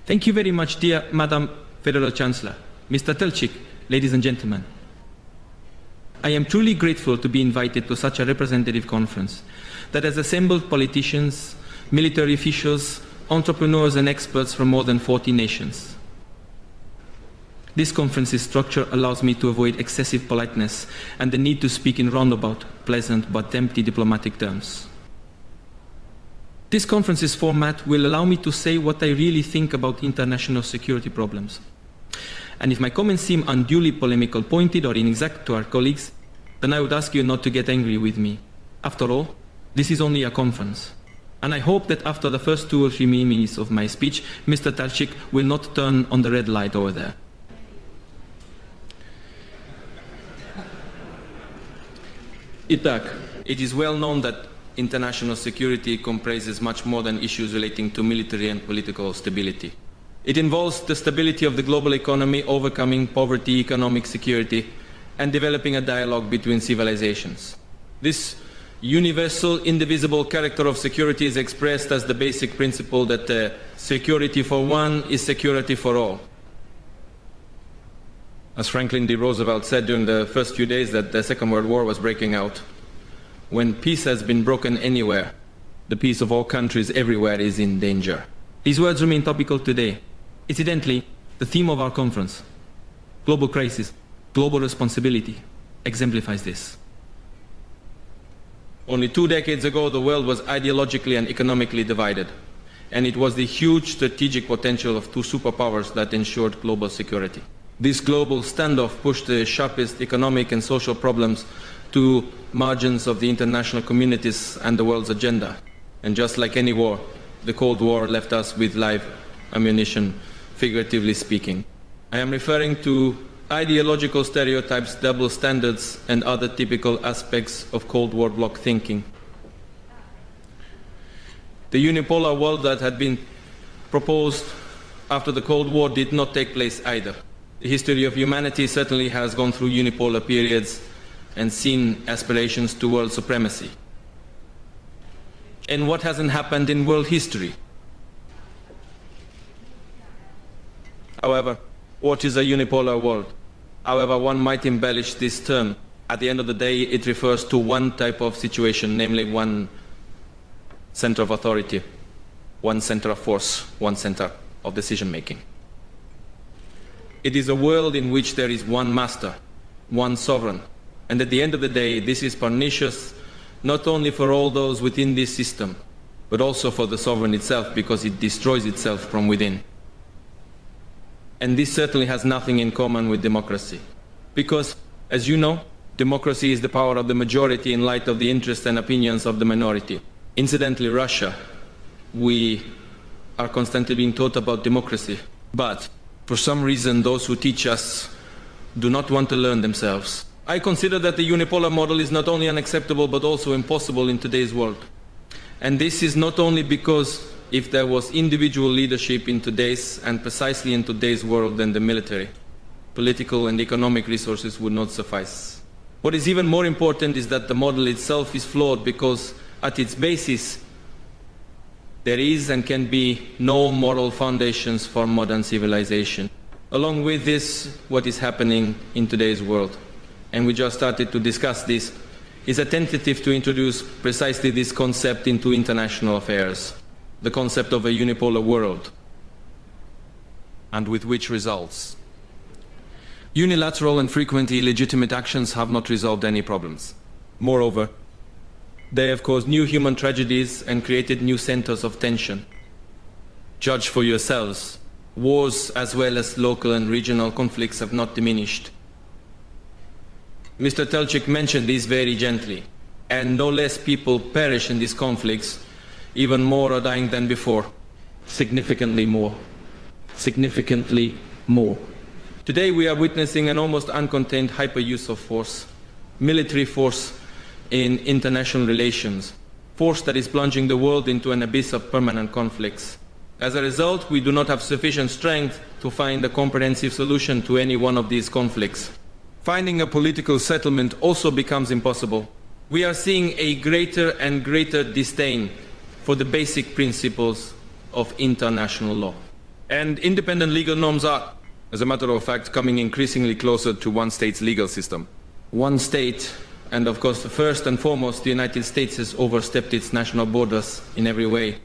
Thank you very much, dear Madam Federal Chancellor, Mr. Telchik, ladies and gentlemen. I am truly grateful to be invited to such a representative conference that has assembled politicians, military officials, entrepreneurs and experts from more than 40 nations. This conference's structure allows me to avoid excessive politeness and the need to speak in roundabout, pleasant but empty diplomatic terms. This conference's format will allow me to say what I really think about international security problems. And if my comments seem unduly polemical, pointed or inexact to our colleagues, then I would ask you not to get angry with me. After all, this is only a conference. And I hope that after the first 2 or 3 minutes of my speech, Mr. Telchik will not turn on the red light over there. It is well known that international security comprises much more than issues relating to military and political stability. It involves the stability of the global economy, overcoming poverty, economic security, and developing a dialogue between civilizations. This universal, indivisible character of security is expressed as the basic principle that security for one is security for all. As Franklin D. Roosevelt said during the first few days that the Second World War was breaking out, when peace has been broken anywhere, the peace of all countries everywhere is in danger. These words remain topical today. Incidentally, the theme of our conference, global crisis, global responsibility, exemplifies this. Only 2 decades ago, the world was ideologically and economically divided, and it was the huge strategic potential of 2 superpowers that ensured global security. This global standoff pushed the sharpest economic and social problems to margins of the international communities and the world's agenda. And just like any war, the Cold War left us with live ammunition, figuratively speaking. I am referring to ideological stereotypes, double standards, and other typical aspects of Cold War bloc thinking. The unipolar world that had been proposed after the Cold War did not take place either. The history of humanity certainly has gone through unipolar periods and seen aspirations to world supremacy. And what hasn't happened in world history? However, what is a unipolar world? However one might embellish this term, at the end of the day it refers to one type of situation, namely one center of authority, one center of force, one center of decision-making. It is a world in which there is one master, one sovereign, and at the end of the day this is pernicious not only for all those within this system, but also for the sovereign itself, because it destroys itself from within. And this certainly has nothing in common with democracy. Because, as you know, democracy is the power of the majority in light of the interests and opinions of the minority. Incidentally, Russia, we are constantly being taught about democracy. But, for some reason, those who teach us do not want to learn themselves. I consider that the unipolar model is not only unacceptable, but also impossible in today's world. And this is not only because if there was individual leadership in today's, and precisely in today's world, then the military, political and economic resources would not suffice. What is even more important is that the model itself is flawed, because at its basis there is and can be no moral foundations for modern civilization. Along with this, what is happening in today's world, and we just started to discuss this, is a tentative to introduce precisely this concept into international affairs. The concept of a unipolar world. And with which results? Unilateral and frequently illegitimate actions have not resolved any problems. Moreover, they have caused new human tragedies and created new centers of tension. Judge for yourselves. Wars as well as local and regional conflicts have not diminished. Mr. Telchik mentioned this very gently, and no less people perish in these conflicts. Even more are dying than before. Significantly more. Significantly more. Today we are witnessing an almost uncontained hyper-use of force, military force in international relations, force that is plunging the world into an abyss of permanent conflicts. As a result, we do not have sufficient strength to find a comprehensive solution to any one of these conflicts. Finding a political settlement also becomes impossible. We are seeing a greater and greater disdain for the basic principles of international law. And independent legal norms are, as a matter of fact, coming increasingly closer to one state's legal system. One state, and of course, first and foremost, the United States has overstepped its national borders in every way.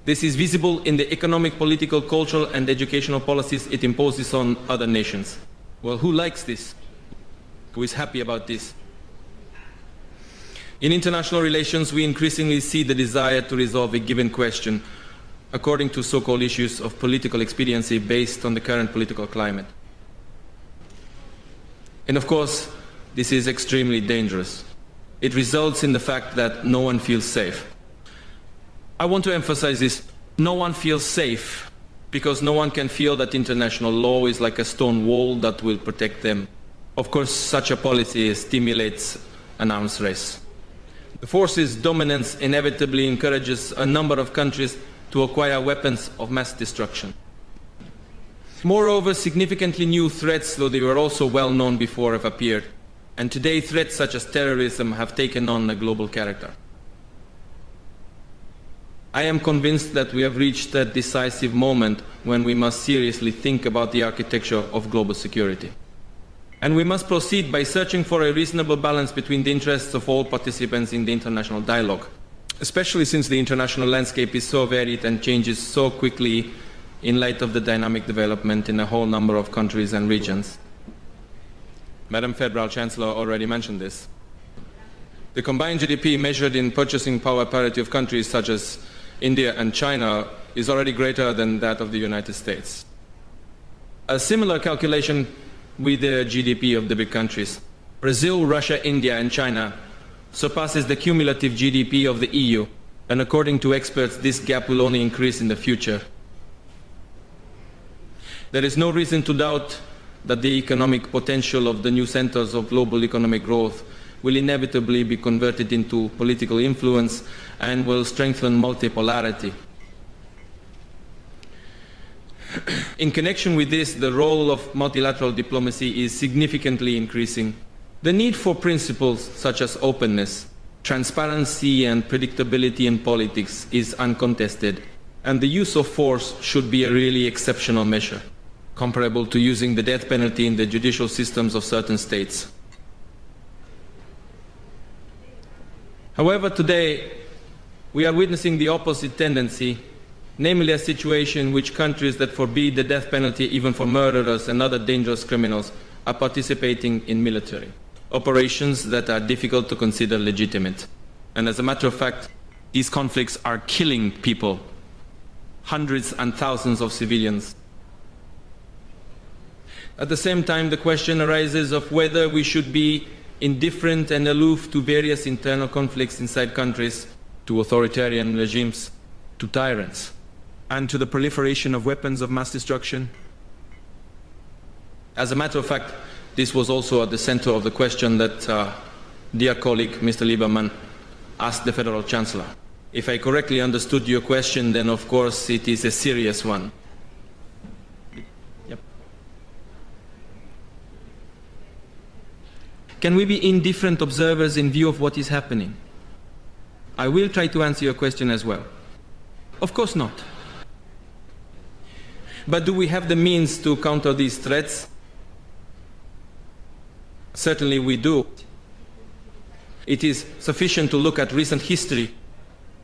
This is visible in the economic, political, cultural, and educational policies it imposes on other nations. Well, who likes this? Who is happy about this? In international relations, we increasingly see the desire to resolve a given question according to so-called issues of political expediency based on the current political climate. And of course, this is extremely dangerous. It results in the fact that no one feels safe. I want to emphasize this. No one feels safe because no one can feel that international law is like a stone wall that will protect them. Of course, such a policy stimulates an arms race. The force's dominance inevitably encourages a number of countries to acquire weapons of mass destruction. Moreover, significantly new threats, though they were also well known before, have appeared. And today, threats such as terrorism have taken on a global character. I am convinced that we have reached a decisive moment when we must seriously think about the architecture of global security. And we must proceed by searching for a reasonable balance between the interests of all participants in the international dialogue, especially since the international landscape is so varied and changes so quickly in light of the dynamic development in a whole number of countries and regions. Madam Federal Chancellor already mentioned this. The combined GDP measured in purchasing power parity of countries such as India and China is already greater than that of the United States. A similar calculation with the GDP of the big countries, Brazil, Russia, India, and China, surpasses the cumulative GDP of the EU, and according to experts, this gap will only increase in the future. There is no reason to doubt that the economic potential of the new centers of global economic growth will inevitably be converted into political influence and will strengthen multipolarity. In connection with this, the role of multilateral diplomacy is significantly increasing. The need for principles such as openness, transparency, and predictability in politics is uncontested, and the use of force should be a really exceptional measure, comparable to using the death penalty in the judicial systems of certain states. However, today, we are witnessing the opposite tendency, namely a situation in which countries that forbid the death penalty even for murderers and other dangerous criminals are participating in military operations that are difficult to consider legitimate. And as a matter of fact, these conflicts are killing people, hundreds and thousands of civilians. At the same time, the question arises of whether we should be indifferent and aloof to various internal conflicts inside countries, to authoritarian regimes, to tyrants, and to the proliferation of weapons of mass destruction. As a matter of fact, this was also at the center of the question that dear colleague Mr. Lieberman asked the Federal Chancellor. If I correctly understood your question, then of course it is a serious one. Yep. Can we be indifferent observers in view of what is happening? I will try to answer your question as well. Of course not. But do we have the means to counter these threats? Certainly we do. It is sufficient to look at recent history.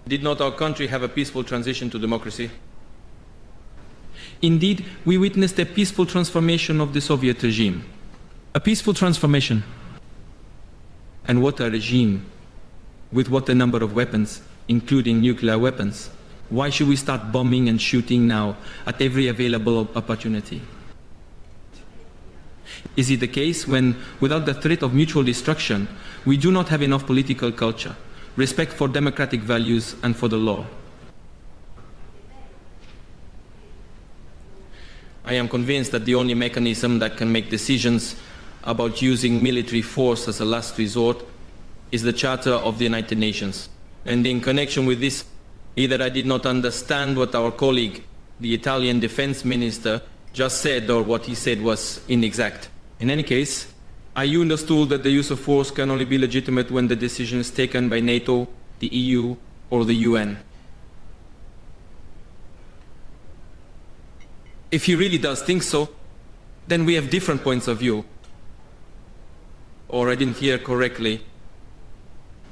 Did not our country have a peaceful transition to democracy? Indeed, we witnessed a peaceful transformation of the Soviet regime. A peaceful transformation. And what a regime. With what a number of weapons, including nuclear weapons. Why should we start bombing and shooting now at every available opportunity? Is it the case when, without the threat of mutual destruction, we do not have enough political culture, respect for democratic values and for the law? I am convinced that the only mechanism that can make decisions about using military force as a last resort is the Charter of the United Nations. And in connection with this, either I did not understand what our colleague, the Italian defense minister, just said, or what he said was inexact. In any case, I understood that the use of force can only be legitimate when the decision is taken by NATO, the EU, or the UN. if he really does think so, then we have different points of view. Or I didn't hear correctly.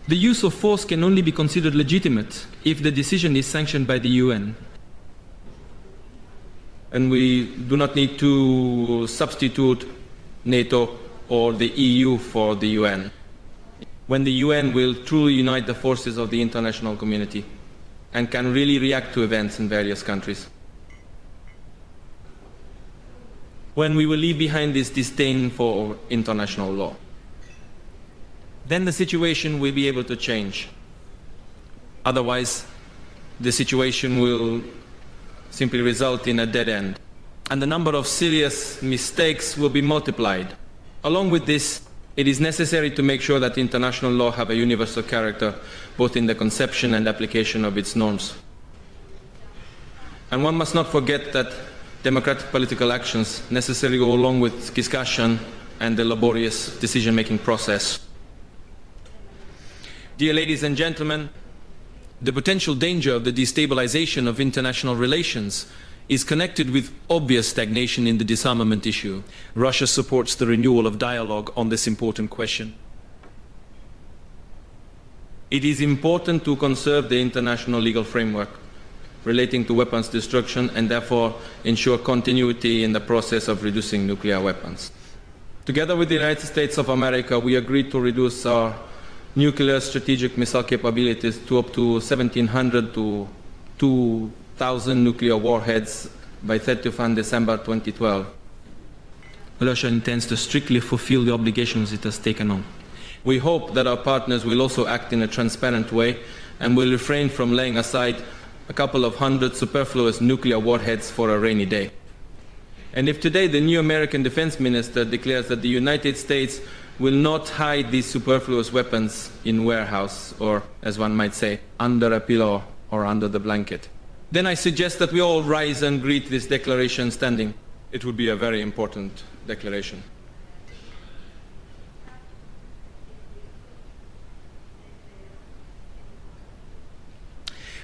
The use of force can only be considered legitimate if the decision is sanctioned by the UN. And we do not need to substitute NATO or the EU for the UN. When the UN will truly unite the forces of the international community and can really react to events in various countries. When we will leave behind this disdain for international law. Then the situation will be able to change. Otherwise, the situation will simply result in a dead end. And the number of serious mistakes will be multiplied. Along with this, it is necessary to make sure that international law have a universal character, both in the conception and application of its norms. And one must not forget that democratic political actions necessarily go along with discussion and the laborious decision-making process. Dear ladies and gentlemen, the potential danger of the destabilization of international relations is connected with obvious stagnation in the disarmament issue. Russia supports the renewal of dialogue on this important question. It is important to conserve the international legal framework relating to weapons destruction and therefore ensure continuity in the process of reducing nuclear weapons. Together with the United States of America, we agreed to reduce our nuclear strategic missile capabilities to up to 1,700 to 2,000 nuclear warheads by 31 December 2012. Russia intends to strictly fulfill the obligations it has taken on. We hope that our partners will also act in a transparent way and will refrain from laying aside a couple of hundred superfluous nuclear warheads for a rainy day. And if today the new American defense minister declares that the United States will not hide these superfluous weapons in warehouse, or as one might say, under a pillow or under the blanket, then I suggest that we all rise and greet this declaration standing. It would be a very important declaration.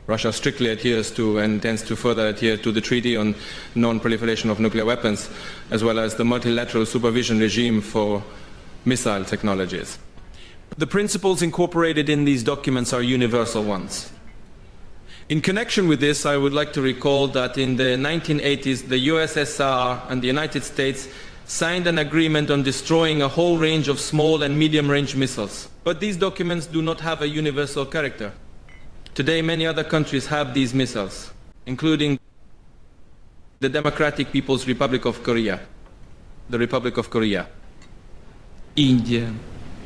Russia strictly adheres to and intends to further adhere to the Treaty on Non-Proliferation of Nuclear Weapons, as well as the multilateral supervision regime for missile technologies. The principles incorporated in these documents are universal ones. In connection with this, I would like to recall that in the 1980s, the USSR and the United States signed an agreement on destroying a whole range of small and medium-range missiles. But these documents do not have a universal character. Today, many other countries have these missiles, including the Democratic People's Republic of Korea, the Republic of Korea, India,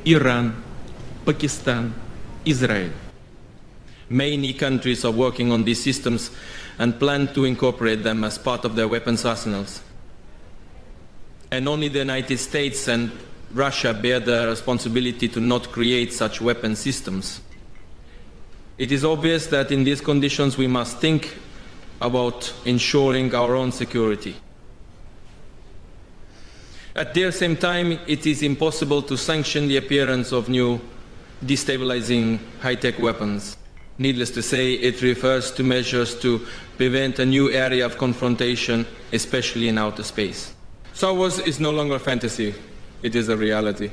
Iran, Pakistan, Israel. Many countries are working on these systems and plan to incorporate them as part of their weapons arsenals. And only the United States and Russia bear the responsibility to not create such weapon systems. It is obvious that in these conditions we must think about ensuring our own security. At the same time, it is impossible to sanction the appearance of new destabilizing high-tech weapons. Needless to say, it refers to measures to prevent a new area of confrontation, especially in outer space. Star Wars is no longer fantasy, it is a reality.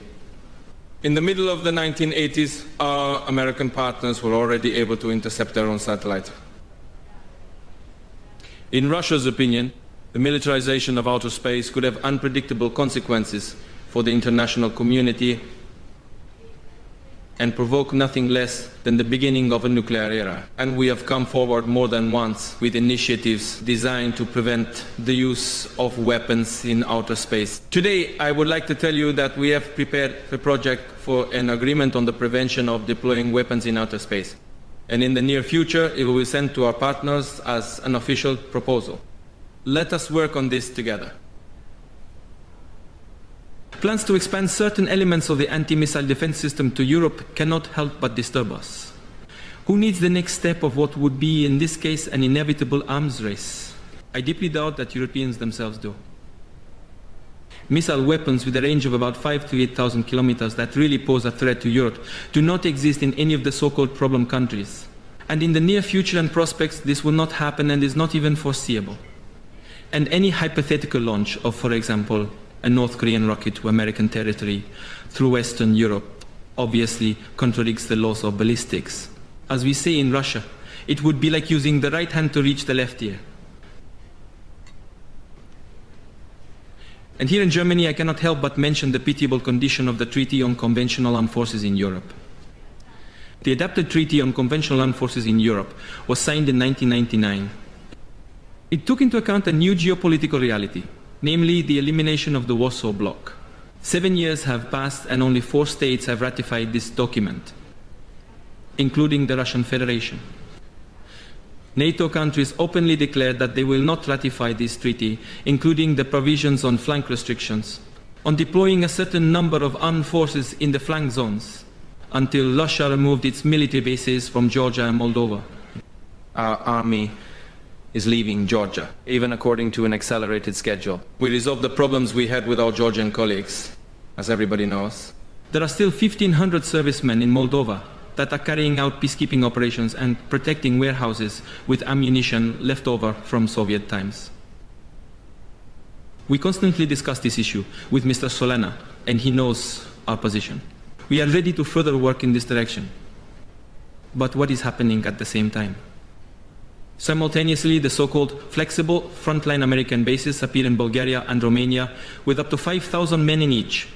In the middle of the 1980s, our American partners were already able to intercept their own satellite. In Russia's opinion, the militarization of outer space could have unpredictable consequences for the international community and provoke nothing less than the beginning of a nuclear era. And we have come forward more than once with initiatives designed to prevent the use of weapons in outer space. Today, I would like to tell you that we have prepared a project for an agreement on the prevention of deploying weapons in outer space. And in the near future, it will be sent to our partners as an official proposal. Let us work on this together. Plans to expand certain elements of the anti-missile defense system to Europe cannot help but disturb us. Who needs the next step of what would be, in this case, an inevitable arms race? I deeply doubt that Europeans themselves do. Missile weapons with a range of about 5,000 to 8,000 kilometers that really pose a threat to Europe do not exist in any of the so-called problem countries. And in the near future and prospects, this will not happen and is not even foreseeable. And any hypothetical launch of, for example, a North Korean rocket to American territory through Western Europe obviously contradicts the laws of ballistics. As we say in Russia, it would be like using the right hand to reach the left ear. And here in Germany, I cannot help but mention the pitiable condition of the Treaty on Conventional Armed Forces in Europe. The adapted Treaty on Conventional Armed Forces in Europe was signed in 1999. It took into account a new geopolitical reality, namely the elimination of the Warsaw Bloc. 7 years have passed and only 4 states have ratified this document, including the Russian Federation. NATO countries openly declared that they will not ratify this treaty, including the provisions on flank restrictions, on deploying a certain number of armed forces in the flank zones, until Russia removed its military bases from Georgia and Moldova. Our army is leaving Georgia, even according to an accelerated schedule. We resolved the problems we had with our Georgian colleagues, as everybody knows. There are still 1,500 servicemen in Moldova that are carrying out peacekeeping operations and protecting warehouses with ammunition left over from Soviet times. We constantly discuss this issue with Mr. Solana, and he knows our position. We are ready to further work in this direction. But what is happening at the same time? Simultaneously, the so-called flexible frontline American bases appear in Bulgaria and Romania with up to 5,000 men in each.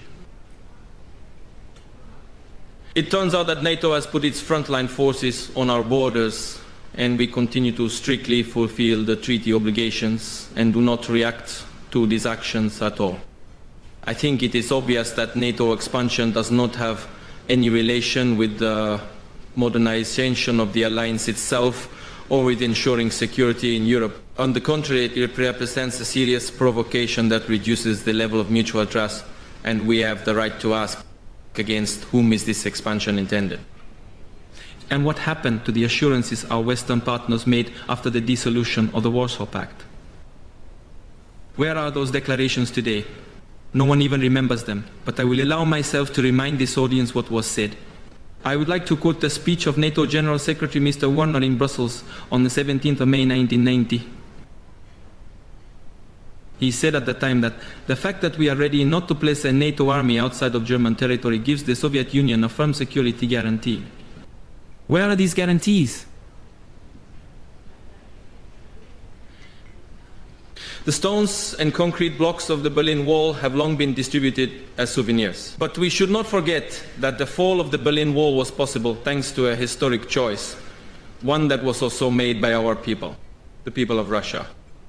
It turns out that NATO has put its frontline forces on our borders, and we continue to strictly fulfill the treaty obligations and do not react to these actions at all. I think it is obvious that NATO expansion does not have any relation with the modernization of the alliance itself or with ensuring security in Europe. On the contrary, it represents a serious provocation that reduces the level of mutual trust, and we have the right to ask, against whom is this expansion intended? And what happened to the assurances our Western partners made after the dissolution of the Warsaw Pact? Where are those declarations today? No one even remembers them, but I will allow myself to remind this audience what was said. I would like to quote the speech of NATO General Secretary Mr. Warner in Brussels on the 17th of May 1990. He said at the time that the fact that we are ready not to place a NATO army outside of German territory gives the Soviet Union a firm security guarantee. Where are these guarantees? The stones and concrete blocks of the Berlin Wall have long been distributed as souvenirs. But we should not forget that the fall of the Berlin Wall was possible thanks to a historic choice, one that was also made by our people, the people of Russia.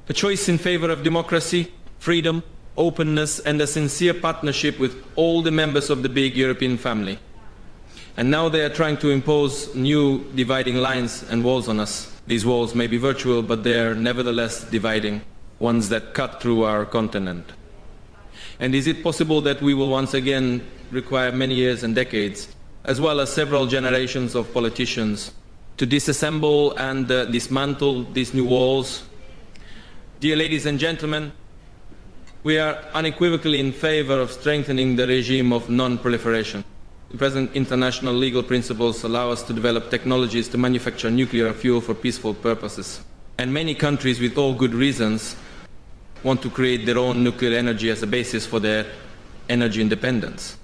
A choice in favor of democracy, freedom, openness, and a sincere partnership with all the members of the big European family. And now they are trying to impose new dividing lines and walls on us. These walls may be virtual, but they are nevertheless dividing, ones that cut through our continent. And is it possible that we will once again require many years and decades, as well as several generations of politicians, to disassemble and dismantle these new walls? Dear ladies and gentlemen, we are unequivocally in favor of strengthening the regime of non-proliferation. The present international legal principles allow us to develop technologies to manufacture nuclear fuel for peaceful purposes. And many countries, with all good reasons, want to create their own nuclear energy as a basis for their energy independence.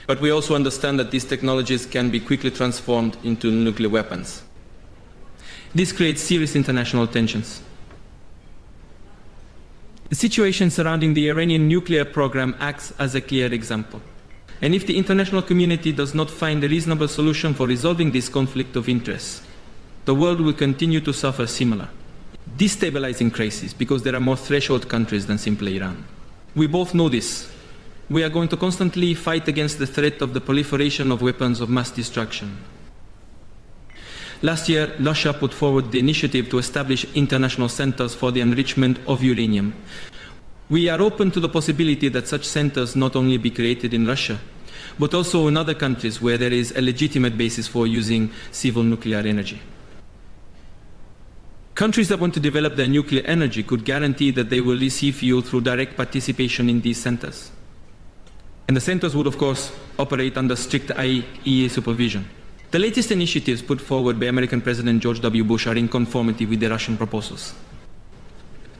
But we also understand that these technologies can be quickly transformed into nuclear weapons. This creates serious international tensions. The situation surrounding the Iranian nuclear program acts as a clear example. And if the international community does not find a reasonable solution for resolving this conflict of interests, the world will continue to suffer similar, destabilizing crises because there are more threshold countries than simply Iran. We both know this. We are going to constantly fight against the threat of the proliferation of weapons of mass destruction. Last year, Russia put forward the initiative to establish international centers for the enrichment of uranium. We are open to the possibility that such centers not only be created in Russia, but also in other countries where there is a legitimate basis for using civil nuclear energy. Countries that want to develop their nuclear energy could guarantee that they will receive fuel through direct participation in these centers. And the centers would, of course, operate under strict IAEA supervision. The latest initiatives put forward by American President George W. Bush are in conformity with the Russian proposals.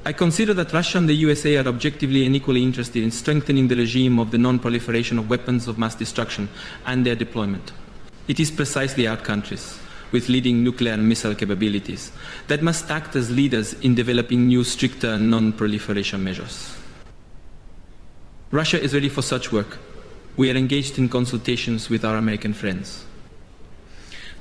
I consider that Russia and the USA are objectively and equally interested in strengthening the regime of the non-proliferation of weapons of mass destruction and their deployment. It is precisely our countries, with leading nuclear and missile capabilities, that must act as leaders in developing new, stricter non-proliferation measures. Russia is ready for such work. We are engaged in consultations with our American friends.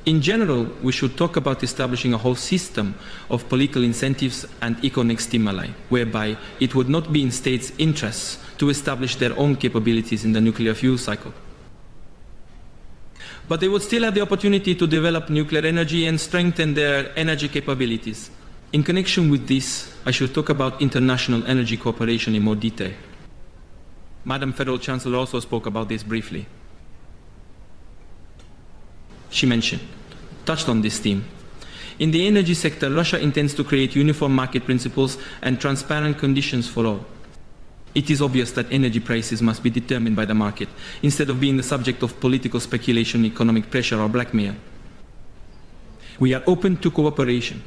In general, we should talk about establishing a whole system of political incentives and economic stimuli, whereby it would not be in states' interests to establish their own capabilities in the nuclear fuel cycle. But they would still have the opportunity to develop nuclear energy and strengthen their energy capabilities. In connection with this, I should talk about international energy cooperation in more detail. Madam Federal Chancellor also spoke about this briefly. She touched on this theme. In the energy sector, Russia intends to create uniform market principles and transparent conditions for all. It is obvious that energy prices must be determined by the market, instead of being the subject of political speculation, economic pressure, or blackmail. We are open to cooperation.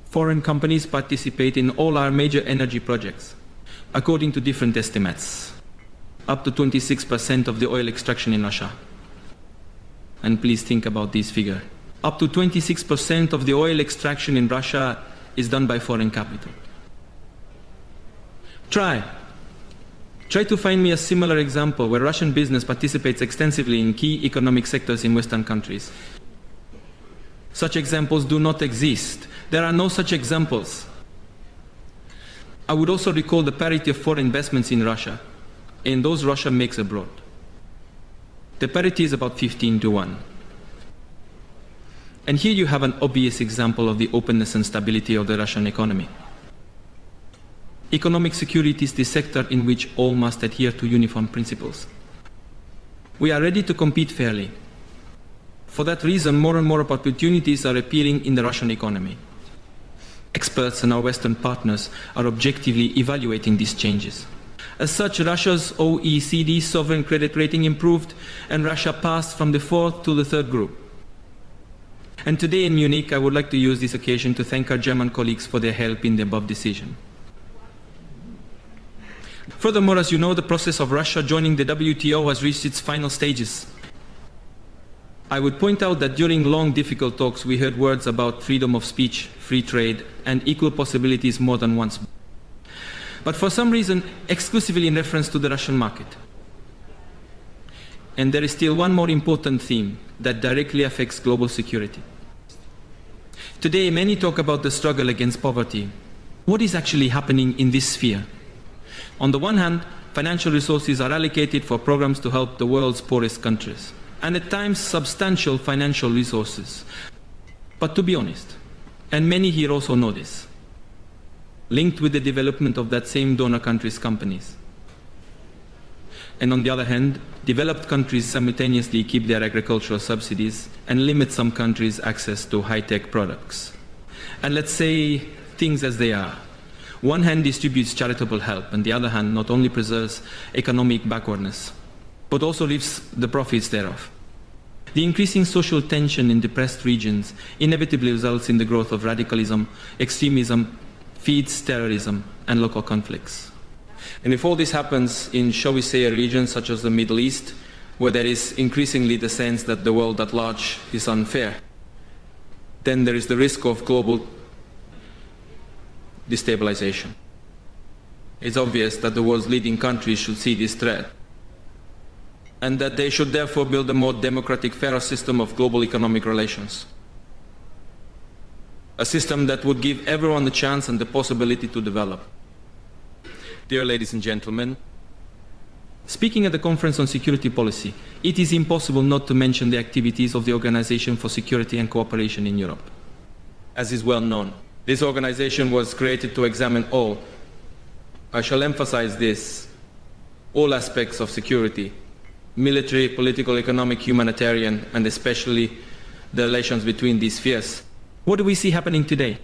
Foreign companies participate in all our major energy projects, according to different estimates, up to 26% of the oil extraction in Russia. And please think about this figure. Up to 26% of the oil extraction in Russia is done by foreign capital. Try to find me a similar example where Russian business participates extensively in key economic sectors in Western countries. Such examples do not exist. There are no such examples. I would also recall the parity of foreign investments in Russia and those Russia makes abroad. The parity is about 15-1. And here you have an obvious example of the openness and stability of the Russian economy. Economic security is the sector in which all must adhere to uniform principles. We are ready to compete fairly. For that reason, more and more opportunities are appearing in the Russian economy. Experts and our Western partners are objectively evaluating these changes. As such, Russia's OECD sovereign credit rating improved, and Russia passed from the 4th to the 3rd group. And today in Munich, I would like to use this occasion to thank our German colleagues for their help in the above decision. Furthermore, as you know, the process of Russia joining the WTO has reached its final stages. I would point out that during long, difficult talks, we heard words about freedom of speech, free trade, and equal possibilities more than once. But for some reason, exclusively in reference to the Russian market. And there is still one more important theme that directly affects global security. Today, many talk about the struggle against poverty. What is actually happening in this sphere? On the one hand, financial resources are allocated for programs to help the world's poorest countries, and at times substantial financial resources. But to be honest, and many here also know this, linked with the development of that same donor country's companies. And on the other hand, developed countries simultaneously keep their agricultural subsidies and limit some countries' access to high-tech products. And let's say things as they are. One hand distributes charitable help, and the other hand not only preserves economic backwardness, but also reaps the profits thereof. The increasing social tension in depressed regions inevitably results in the growth of radicalism, extremism, feeds terrorism and local conflicts. And if all this happens in, shall we say, a region such as the Middle East, where there is increasingly the sense that the world at large is unfair, then there is the risk of global destabilization. It's obvious that the world's leading countries should see this threat, and that they should therefore build a more democratic, fairer system of global economic relations. A system that would give everyone the chance and the possibility to develop. Dear ladies and gentlemen, speaking at the Conference on Security Policy, it is impossible not to mention the activities of the Organization for Security and Cooperation in Europe. As is well known, this organization was created to examine all, I shall emphasize this, all aspects of security, military, political, economic, humanitarian, and especially the relations between these spheres. What do we see happening today?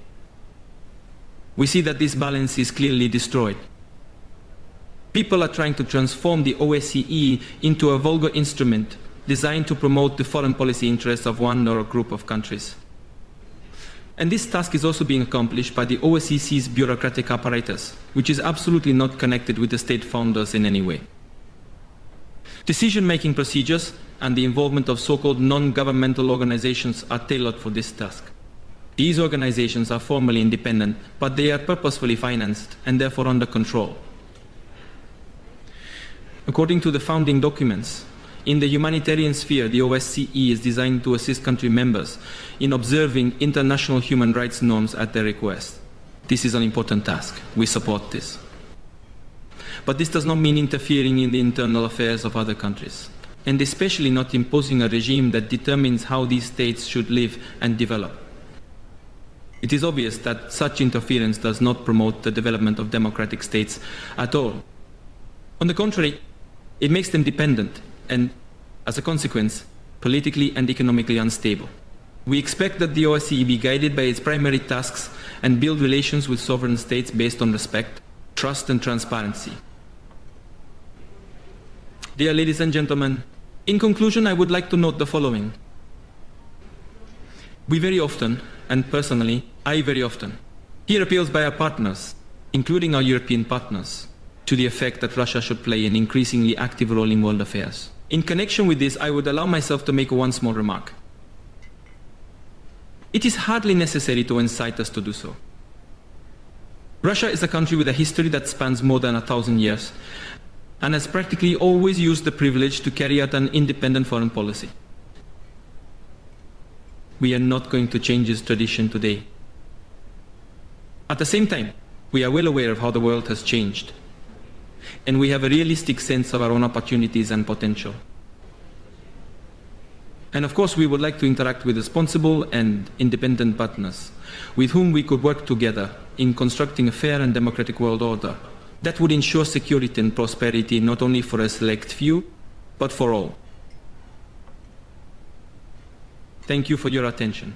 We see that this balance is clearly destroyed. People are trying to transform the OSCE into a vulgar instrument designed to promote the foreign policy interests of one or a group of countries. And this task is also being accomplished by the OSCE's bureaucratic apparatus, which is absolutely not connected with the state founders in any way. Decision-making procedures and the involvement of so-called non-governmental organizations are tailored for this task. These organizations are formally independent, but they are purposefully financed and therefore under control. According to the founding documents, in the humanitarian sphere, the OSCE is designed to assist country members in observing international human rights norms at their request. This is an important task. We support this. But this does not mean interfering in the internal affairs of other countries, and especially not imposing a regime that determines how these states should live and develop. It is obvious that such interference does not promote the development of democratic states at all. On the contrary, it makes them dependent and, as a consequence, politically and economically unstable. We expect that the OSCE be guided by its primary tasks and build relations with sovereign states based on respect, trust and transparency. Dear ladies and gentlemen, in conclusion, I would like to note the following. We very often, and personally, I very often, hear appeals by our partners, including our European partners, to the effect that Russia should play an increasingly active role in world affairs. In connection with this, I would allow myself to make one small remark. It is hardly necessary to incite us to do so. Russia is a country with a history that spans more than 1,000 years and has practically always used the privilege to carry out an independent foreign policy. We are not going to change this tradition today. At the same time, we are well aware of how the world has changed, and we have a realistic sense of our own opportunities and potential. And of course, we would like to interact with responsible and independent partners with whom we could work together in constructing a fair and democratic world order that would ensure security and prosperity not only for a select few, but for all. Thank you for your attention.